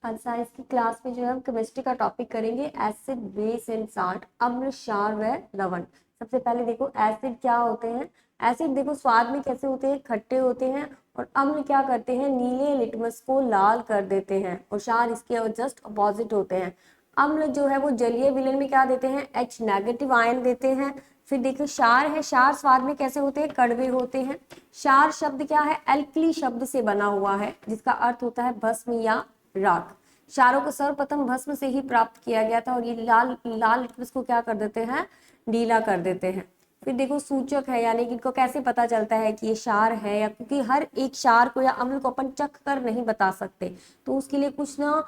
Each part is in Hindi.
आज साइंस की क्लास में जो है हम केमिस्ट्री का टॉपिक करेंगे एसिड बेस एंड साल्ट, अम्ल क्षार व लवण। सबसे पहले देखो एसिड क्या होते हैं। एसिड देखो स्वाद में कैसे होते हैं, खट्टे होते हैं। और अम्ल क्या करते हैं, नीले लिटमस को लाल कर देते हैं। और क्षार इसके जस्ट अपोजिट होते हैं। अम्ल जो है वो जलीय विलयन में क्या देते हैं, H नेगेटिव आयन देते हैं। फिर देखिए क्षार है, क्षार स्वाद में कैसे होते हैं, कड़वे होते हैं। क्षार शब्द क्या है, एल्कली शब्द से बना हुआ है जिसका अर्थ होता है भस्म या राख। क्षारों को सर्वप्रथम भस्म से ही प्राप्त किया गया था और ये लाल लाल लिटमस को क्या कर देते हैं, नीला कर देते हैं। फिर देखो सूचक है, यानी कि इनको कैसे पता चलता है कि ये क्षार है, या क्योंकि हर एक क्षार को या अम्ल को अपन चख कर नहीं बता सकते, तो उसके लिए कुछ ना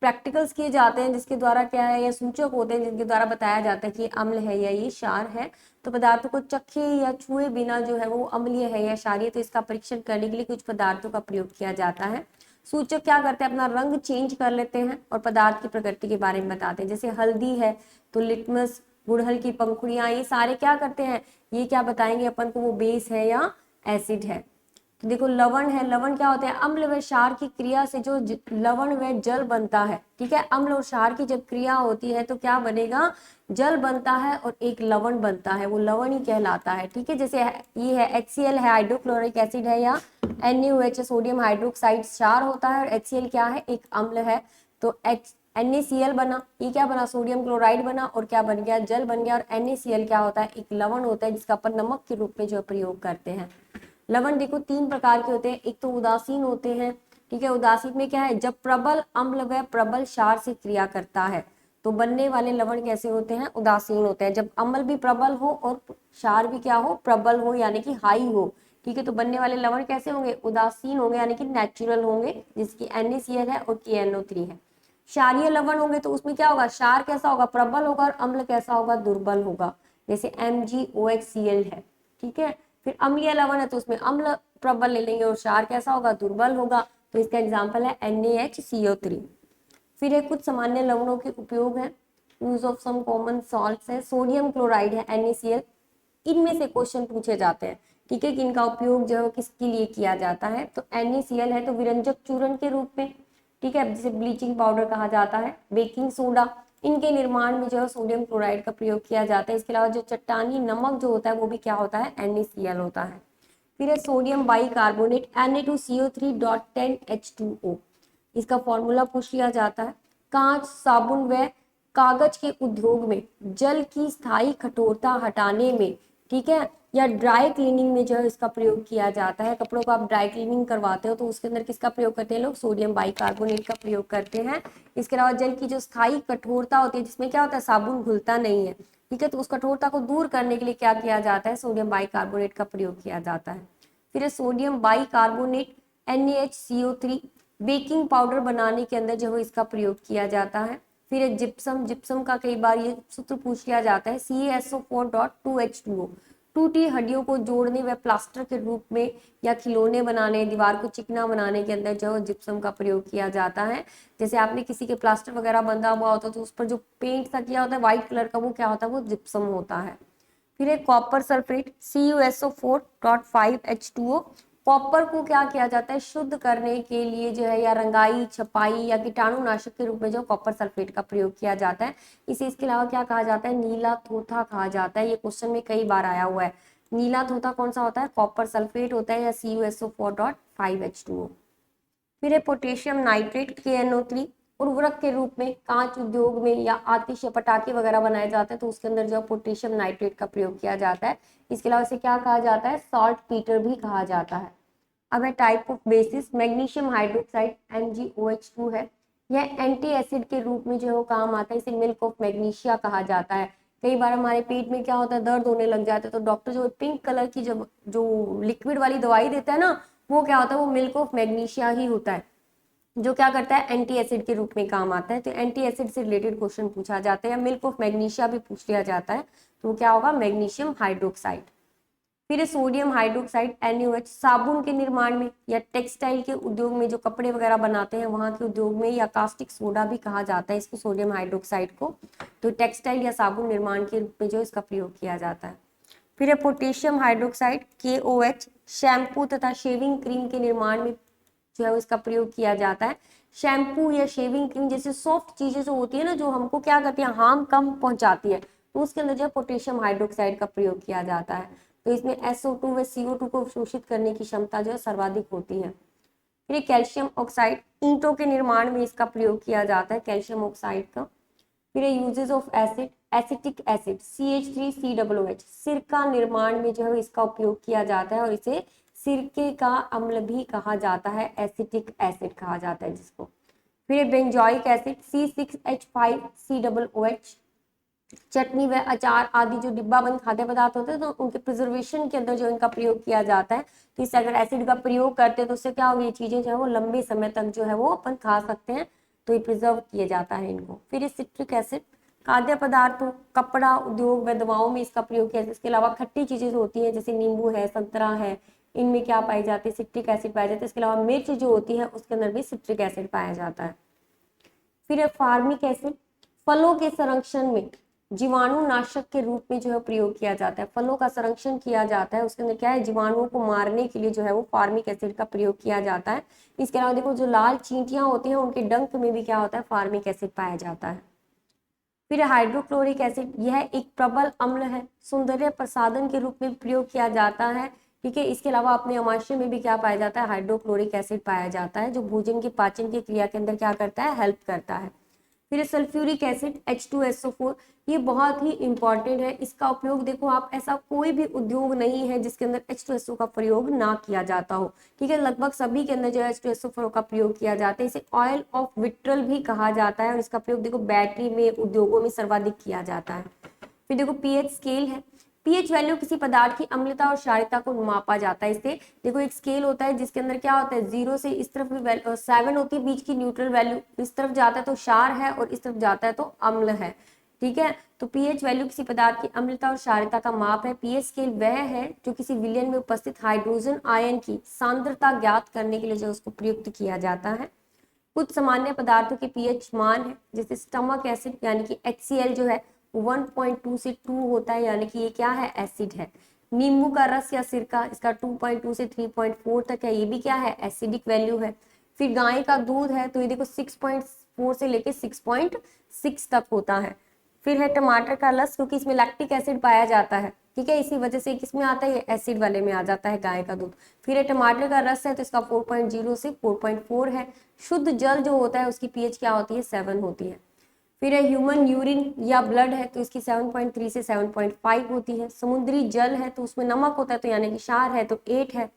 प्रैक्टिकल्स किए जाते हैं जिसके द्वारा क्या है, या सूचक होते हैं जिनके द्वारा बताया जाता है कि ये अम्ल है या ये क्षार है। तो पदार्थों को चखे या छुए बिना जो है वो अम्लीय है या क्षारीय, तो इसका परीक्षण करने के लिए कुछ पदार्थों का प्रयोग किया जाता है। सूचक क्या करते हैं, अपना रंग चेंज कर लेते हैं और पदार्थ की प्रकृति के बारे में बताते हैं। जैसे हल्दी है तो लिटमस, गुड़हल की पंखुड़ियां, ये सारे क्या करते हैं, ये क्या बताएंगे अपन को, वो बेस है या एसिड है। तो देखो लवण है, लवण क्या होते हैं, अम्ल व क्षार की क्रिया से जो लवण व जल बनता है। ठीक है, अम्ल और क्षार की जब क्रिया होती है तो क्या बनेगा, जल बनता है और एक लवण बनता है, वो लवण ही कहलाता है। ठीक है, जैसे ये है HCl है, हाइड्रोक्लोरिक एसिड है, या NaOH सोडियम हाइड्रोक्साइड क्षार होता है। और HCl क्या है, एक अम्ल है। तो NaCl बना, ये क्या बना, सोडियम क्लोराइड बना और क्या बन गया, जल बन गया। और NaCl क्या होता है, एक लवण होता है जिसका अपन नमक के रूप में जो प्रयोग करते हैं। लवण देखो तीन प्रकार के होते हैं, एक तो उदासीन होते हैं। ठीक है, उदासीन में क्या है, जब प्रबल अम्ल व प्रबल क्षार से क्रिया करता है तो बनने वाले लवण कैसे होते हैं, उदासीन होते हैं। जब अम्ल भी प्रबल हो और क्षार भी क्या हो, प्रबल हो, यानी कि हाई हो। ठीक है, तो बनने वाले लवण कैसे होंगे, उदासीन होंगे, यानी कि नेचुरल होंगे, जिसकी NaCl है और KNO3 है। क्षारीय लवण होंगे तो उसमें क्या होगा, क्षार कैसा होगा, प्रबल होगा, और अम्ल कैसा होगा, दुर्बल होगा, जैसे MgOHCl है। ठीक है, फिर अम्लीय लवण है तो उसमें अम्ल प्रबल ले लेंगे और क्षार कैसा होगा, दुर्बल होगा। तो इसका एग्जाम्पल है NaHCO3। फिर है कुछ सामान्य लवणों के उपयोग है, use of some common salts है, सोडियम क्लोराइड है, NaCl, इनमें से क्वेश्चन पूछे जाते हैं। ठीक है, कि इनका उपयोग जो है किसके लिए किया जाता है, तो NaCl है तो विरंजक चूर्ण के रूप में। ठीक है, जिसे ब्लीचिंग पाउडर कहा जाता है। बेकिंग सोडा, इनके निर्माण में जो है सोडियम क्लोराइड का प्रयोग किया जाता है। इसके अलावा जो चट्टानी नमक जो होता है वो भी क्या होता है, NaCl होता है। फिर है सोडियम बाइकार्बोनेट, Na2CO3.10H2O, इसका फॉर्मूला पूछ लिया जाता है। कांच, साबुन व कागज के उद्योग में जल की स्थायी कठोरता हटाने में, ठीक है, या ड्राई क्लीनिंग में जो है इसका प्रयोग किया जाता है। कपड़ों को आप ड्राई क्लीनिंग करवाते हो तो उसके अंदर किसका प्रयोग करते हैं लोग, सोडियम बाइकार्बोनेट का प्रयोग करते हैं। इसके अलावा जल की जो स्थायी कठोरता होती है, जिसमें क्या होता है, साबुन घुलता नहीं है। ठीक है, तो उस कठोरता को दूर करने के लिए क्या किया जाता है, सोडियम बाइकार्बोनेट का प्रयोग किया जाता है। फिर sodium bicarbonate NaHCO3, baking powder बनाने के अंदर जो है इसका प्रयोग किया जाता है। फिर जिप्सम, जिप्सम का कई बार ये सूत्र पूछ लिया जाता है, CaSO4.2H2O, टूटी हड्डियों को जोड़ने व प्लास्टर के रूप में या खिलौने बनाने, दीवार को चिकना बनाने के अंदर जो जिप्सम का प्रयोग किया जाता है। जैसे आपने किसी के प्लास्टर वगैरह बंधा हुआ होता है तो उस पर जो पेंट सा किया होता है व्हाइट कलर का, वो क्या होता है, वो जिप्सम होता है। फिर एक कॉपर सल्फेट, CuSO4.5H2O, कॉपर को क्या किया जाता है, शुद्ध करने के लिए जो है, या रंगाई, छपाई या कीटाणुनाशक के रूप में जो कॉपर सल्फेट का प्रयोग किया जाता है। इसे इसके अलावा क्या कहा जाता है, नीला थोथा कहा जाता है। ये क्वेश्चन में कई बार आया हुआ है। नीला थोथा कौन सा होता है, कॉपर सल्फेट होता है, या CuSO4.5H2O। फिर है पोटेशियम नाइट्रेट, KNO3, उर्वरक के रूप में कांच उद्योग में या आतिश या पटाखे वगैरह बनाए जाते हैं तो उसके अंदर जो पोटेशियम नाइट्रेट का प्रयोग किया जाता है। इसके अलावा इसे क्या कहा जाता है, सॉल्ट पीटर भी कहा जाता है। अब है type of basis, magnesium hydroxide MgOH2 है। यह एंटी एसिड के रूप में जो काम आता है, इसे मिल्क ऑफ मैग्नीशिया कहा जाता है। कई बार हमारे पेट में क्या होता है, दर्द होने लग जाता है तो डॉक्टर जो पिंक कलर की जो लिक्विड वाली दवाई देता है ना, वो क्या होता है, वो मिल्क ऑफ मैग्नीशिया ही होता है, जो क्या करता है, एंटी एसिड के रूप में काम आता है। तो एंटी एसिड से रिलेटेड क्वेश्चन पूछा जाता है, या मिल्क ऑफ मैग्नीशिया भी पूछ लिया जाता है, तो वो क्या होगा, मैग्नीशियम हाइड्रोक्साइड। फिर सोडियम हाइड्रोक्साइड NaOH, साबुन के निर्माण में या टेक्सटाइल के उद्योग में, जो कपड़े वगैरह बनाते हैं वहां के उद्योग में, या कास्टिक सोडा भी कहा जाता है इसको, सोडियम हाइड्रोक्साइड को। तो टेक्सटाइल या साबुन निर्माण के रूप में जो इसका प्रयोग किया जाता है। फिर है पोटेशियम हाइड्रोक्साइड KOH, शैम्पू तथा शेविंग क्रीम के निर्माण में जो है इसका प्रयोग किया जाता है। शैम्पू या शेविंग क्रीम जैसे सॉफ्ट चीजें जो होती है ना, जो हमको क्या करती है, हार्म कम पहुंचाती है, तो उसके अंदर जो है पोटेशियम हाइड्रोक्साइड का प्रयोग किया जाता है। तो इसमें SO2 व CO2 को अवशोषित करने की क्षमता जो है सर्वाधिक होती है। फिर कैल्शियम ऑक्साइड, ईंटों के निर्माण में इसका प्रयोग किया जाता है कैल्शियम ऑक्साइड का। फिर uses of acid, acetic acid CH3COOH, सिरका निर्माण में जो है इसका उपयोग किया जाता है और इसे सिरके का अम्ल भी कहा जाता है, एसिटिक एसिड कहा जाता है जिसको। फिर बेंजोइक एसिड C6H5COOH, चटनी व अचार आदि जो डिब्बा बंद खाद्य पदार्थ होते हैं तो उनके प्रिजर्वेशन के अंदर जो इनका प्रयोग किया जाता है, तो इससे अगर एसिड का प्रयोग करते हैं तो उससे क्या होगी, ये चीजें जो है वो लंबे समय तक जो है वो अपन खा सकते हैं, तो ये प्रिजर्व किया जाता है इनको। फिर सिट्रिक एसिड, खाद्य पदार्थों, कपड़ा उद्योग व दवाओं में इसका प्रयोग किया जाता है। इसके अलावा खट्टी चीजें जो होती है जैसे नींबू है, संतरा है, इनमें क्या पाई जाती है, सिट्रिक एसिड पाया जाता है। इसके अलावा मिर्च जो होती है उसके अंदर भी सिट्रिक एसिड पाया जाता है। फिर फार्मिक एसिड, फलों के संरक्षण में जीवाणुनाशक के रूप में जो है प्रयोग किया जाता है। फलों का संरक्षण किया जाता है, उसके अंदर क्या है, जीवाणुओं को मारने के लिए जो है वो फार्मिक एसिड का प्रयोग किया जाता है। इसके अलावा देखो जो लाल चींटियां होती हैं उनके डंक में भी क्या होता है, फार्मिक एसिड पाया जाता है। फिर हाइड्रोक्लोरिक एसिड, यह एक प्रबल अम्ल है, सौंदर्य प्रसाधन के रूप में प्रयोग किया जाता है। ठीक है, इसके अलावा अपने अमाशय में भी क्या पाया जाता है, हाइड्रोक्लोरिक एसिड पाया जाता है, जो भोजन के पाचन की क्रिया के अंदर क्या करता है, हेल्प करता है। फिर सल्फ्यूरिक एसिड H2SO4, ये बहुत ही इंपॉर्टेंट है। इसका उपयोग देखो आप, ऐसा कोई भी उद्योग नहीं है जिसके अंदर H2SO का प्रयोग ना किया जाता हो। ठीक है, लगभग सभी के अंदर जो है H2SO4 का प्रयोग किया जाता है। इसे ऑयल ऑफ विट्रल भी कहा जाता है और इसका प्रयोग देखो बैटरी में, उद्योगों में सर्वाधिक किया जाता है। फिर देखो पीएच स्केल है, पीएच वैल्यू किसी पदार्थ की अम्लता और क्षारीयता को मापा जाता है। इससे देखो एक स्केल होता है जिसके अंदर क्या होता है, 0 से इस तरफ 7 होती है बीच की न्यूट्रल वैल्यू, इस तरफ जाता है तो क्षार है और इस तरफ जाता है तो अम्ल है। ठीक है, तो पीएच वैल्यू किसी पदार्थ की अम्लता और क्षारीयता का माप है। पीएच स्केल वह है जो किसी विलयन में उपस्थित हाइड्रोजन आयन की सांद्रता ज्ञात करने के लिए जो उसको प्रयुक्त किया जाता है। कुछ सामान्य पदार्थों के पीएच मान है, जैसे स्टमक एसिड यानी कि HCl जो है 1.2 से 2 होता है, यानी कि ये क्या है, एसिड है। नींबू का रस या सिरका, इसका 2.2 से 3.4 तक है, ये भी क्या है, एसिडिक वैल्यू है। फिर गाय का दूध है तो ये देखो 6.4 से लेके 6.6 तक होता है। फिर है टमाटर का रस, क्योंकि इसमें लैक्टिक एसिड पाया जाता है, ठीक है, इसी वजह से किसमें आता है, ये एसिड वाले में आ जाता है गाय का दूध। फिर है टमाटर का रस है तो इसका 4.0 से 4.4 है। शुद्ध जल जो होता है उसकी पीएच क्या होती है, 7 होती है। फिर है ह्यूमन यूरिन या ब्लड है तो इसकी 7.3 से 7.5 होती है। समुद्री जल है तो उसमें नमक होता है तो यानी कि क्षार है तो 8 है।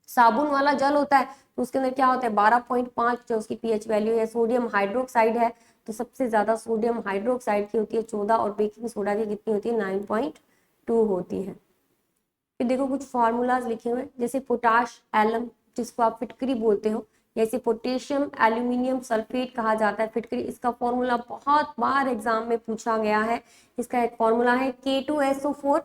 साबुन वाला जल होता है तो उसके अंदर क्या होता है, 12.5 जो उसकी पीएच वैल्यू है। सोडियम हाइड्रोक्साइड है तो सबसे ज्यादा सोडियम हाइड्रोक्साइड की होती है 14 और बेकिंग सोडा की कितनी होती है, 9.2 होती है। फिर देखो कुछ फॉर्मूलाज लिखे हुए, जैसे पोटाश एलम जिसको आप फिटकरी बोलते हो, जैसे पोटेशियम एल्यूमिनियम सल्फेट कहा जाता है फिटकरी। इसका फॉर्मूला बहुत बार एग्जाम में पूछा गया है। इसका एक फॉर्मूला है K2SO4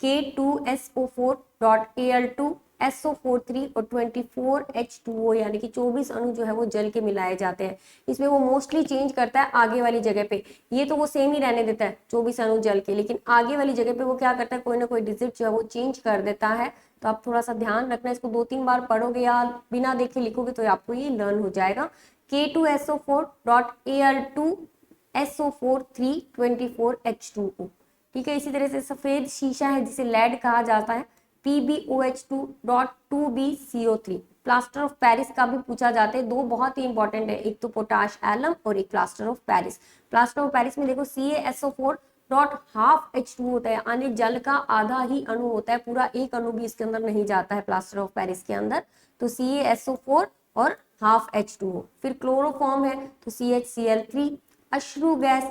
K2SO4.Al2SO43 और 24H2O, यानी कि 24 अणु जो है वो जल के मिलाए जाते हैं। इसमें वो मोस्टली चेंज करता है आगे वाली जगह पे, ये तो वो सेम ही रहने देता है 24 अणु जल के, लेकिन आगे वाली जगह पे वो क्या करता है, कोई ना कोई डिजिट जो है वो चेंज कर देता है। तो आप थोड़ा सा ध्यान रखना, इसको 2-3 बार पढ़ोगे या बिना देखे लिखोगे तो आपको ये लर्न हो जाएगा। K2SO4.Al2SO43 24H2O। ठीक है, इसी तरह से सफेद शीशा है जिसे लेड कहा जाता है, PbOH2.2bCO3। प्लास्टर ऑफ पेरिस का भी पूछा जाता है, दो बहुत ही इंपॉर्टेंट है, एक तो पोटाश एलम और एक plaster of Paris. Plaster of Paris में देखो CaSO4.12H2 होता है, यानी जल का आधा ही अणु होता है, पूरा एक अणु भी इसके अंदर नहीं जाता है प्लास्टर ऑफ पेरिस के अंदर। तो CaSO4 और ½ H2O। फिर क्लोरोफॉर्म है तो CHCl3। अश्रु गैस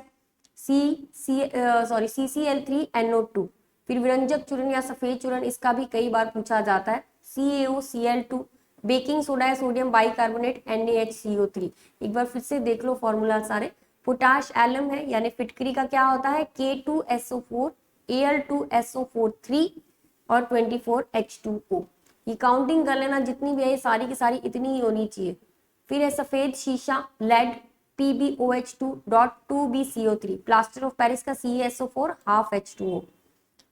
CCl3NO2। फिर विरंजक चूर्ण या सफेद चूर्ण, इसका भी कई बार पूछा जाता है, CaOCl2। बेकिंग सोडा या सोडियम बाइकार्बोनेट NaHCO3। एक बार फिर से देख लो फॉर्मूला सारे। पोटाश एलम है यानी फिटकरी का क्या होता है, K2SO4 Al2SO43 और 24H2O। ये काउंटिंग कर लेना, जितनी भी है सारी की सारी इतनी ही होनी चाहिए। फिर है सफेद शीशा lead PbOH2.2bCO3। Plaster of Paris का CaSO4 ½ H2O।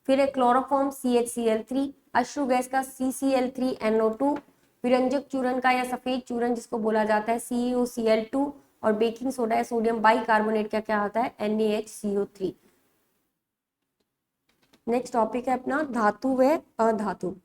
फिर है क्लोरोफॉर्म CHCl3। अश्रु गैस का CCl3NO2। विरंजक चूर्ण का या सफेद चूर्ण जिसको बोला जाता है CuCl2, और बेकिंग सोडा या सोडियम बाइकार्बोनेट का क्या होता है NaHCO3। नेक्स्ट टॉपिक है अपना धातु व अधातु।